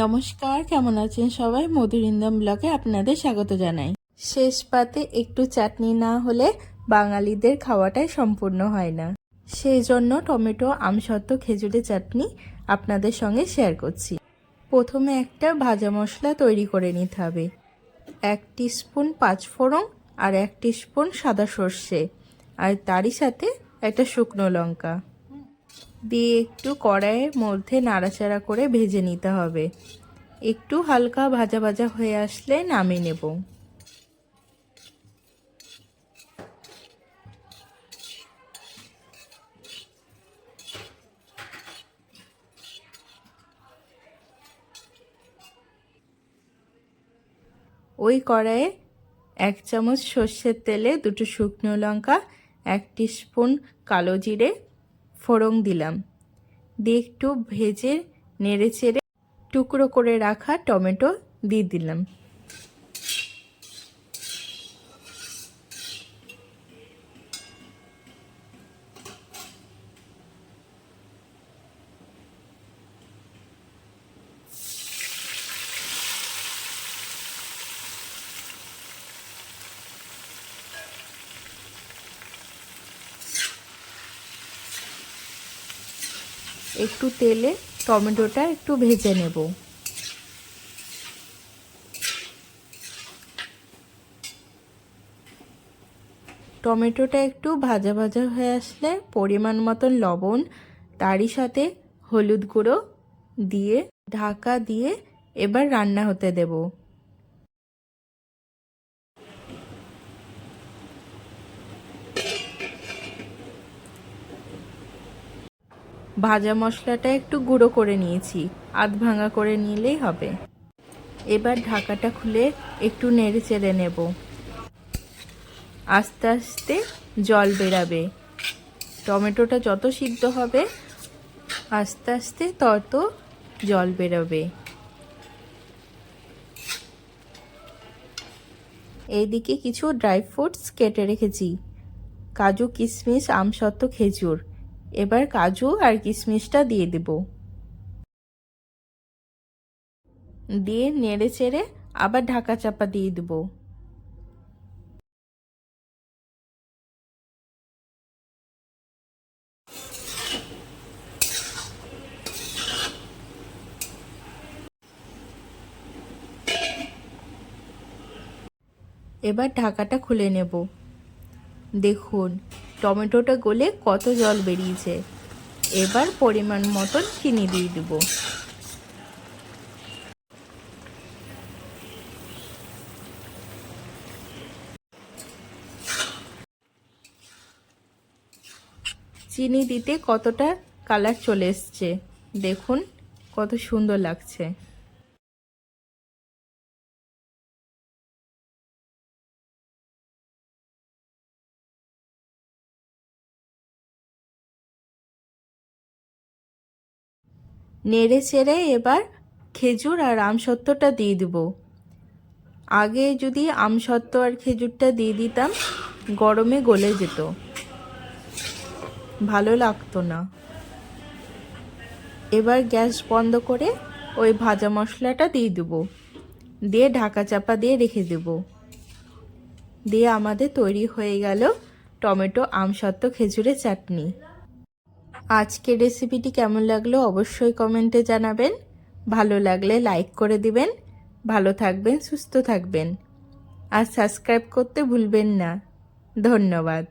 নমস্কার, কেমন আছেন সবাই? মধুরিন্দম ব্লগে আপনাদের স্বাগত জানাই। শেষ পাতে একটু চাটনি না হলে বাঙালিদের খাওয়াটাই সম্পূর্ণ হয় না। সেই জন্য টমেটো আমসত্ত্ব খেজুরের চাটনি আপনাদের সঙ্গে শেয়ার করছি। প্রথমে একটা ভাজা মশলা তৈরি করে নিতে হবে। 1 টিস্পুন পাঁচফোড়ন আর 1 টিস্পুন সাদা সর্ষে আর তারই সাথে একটা শুকনো লঙ্কা দিয়ে একটু কড়াইয়ের মধ্যে নাড়াচাড়া করে ভেজে নিতে হবে। একটু হালকা ভাজা ভাজা হয়ে আসলে নামিয়ে নেব। ওই কড়াইয়ে 1 চামচ সর্ষের তেলে 2 শুকনো লঙ্কা, 1 টিস্পুন কালো জিরে ফোড়ন দিলাম। দিয়ে একটু ভেজে নেড়ে চেড়ে টুকরো করে রাখা টমেটো দিয়ে দিলাম। একটু তেলে টমেটোটা একটু ভেজে নেব। টমেটোটা একটু ভাজা ভাজা হয়ে আসলে পরিমাণ মতন লবণ, তারই সাথে হলুদ গুঁড়ো দিয়ে ঢাকা দিয়ে এবার রান্না হতে দেব। ভাজা মশলাটা একটু গুঁড়ো করে নিয়েছি, আধ ভাঙা করে নিলেই হবে। এবার ঢাকাটা খুলে একটু নেড়ে চেড়ে নেব। আস্তে আস্তে জল বেরাবে। টমেটোটা যত সিদ্ধ হবে আস্তে আস্তে তত জল বেরোবে। এইদিকে কিছু ড্রাই ফ্রুটস কেটে রেখেছি, কাজু, কিশমিশ, আমসত্ত্ব, খেজুর। এবার কাজু আর কিশমিশটা দিয়ে দেব। দিয়ে নেড়ে চেড়ে আবার ঢাকা চাপা দিয়ে দেব। এবার ঢাকাটা খুলে নেব। দেখুন টমেটোটা গলে কত জল বেরিয়েছে। এবার পরিমাণ মতন চিনি দিয়ে দেব। চিনি দিতে কতটা কালার চলে এসছে, দেখুন কত সুন্দর লাগছে। নেড়ে চেড়ে এবার খেজুর আর আমসত্ত্বটা দিয়ে দেব। আগে যদি আমসত্ত্ব আর খেজুরটা দিয়ে দিতাম গরমে গলে যেত, ভালো লাগতো না। এবার গ্যাস বন্ধ করে ওই ভাজা মশলাটা দিয়ে দেব। দিয়ে ঢাকা চাপা দিয়ে রেখে দেব। দিয়ে আমাদের তৈরি হয়ে গেল টমেটো আমসত্ত্ব খেজুরের চাটনি। আজকের রেসিপিটি কেমন লাগলো অবশ্যই কমেন্টে জানাবেন। ভালো লাগলে লাইক করে দিবেন। ভালো থাকবেন, সুস্থ থাকবেন আর সাবস্ক্রাইব করতে ভুলবেন না। ধন্যবাদ।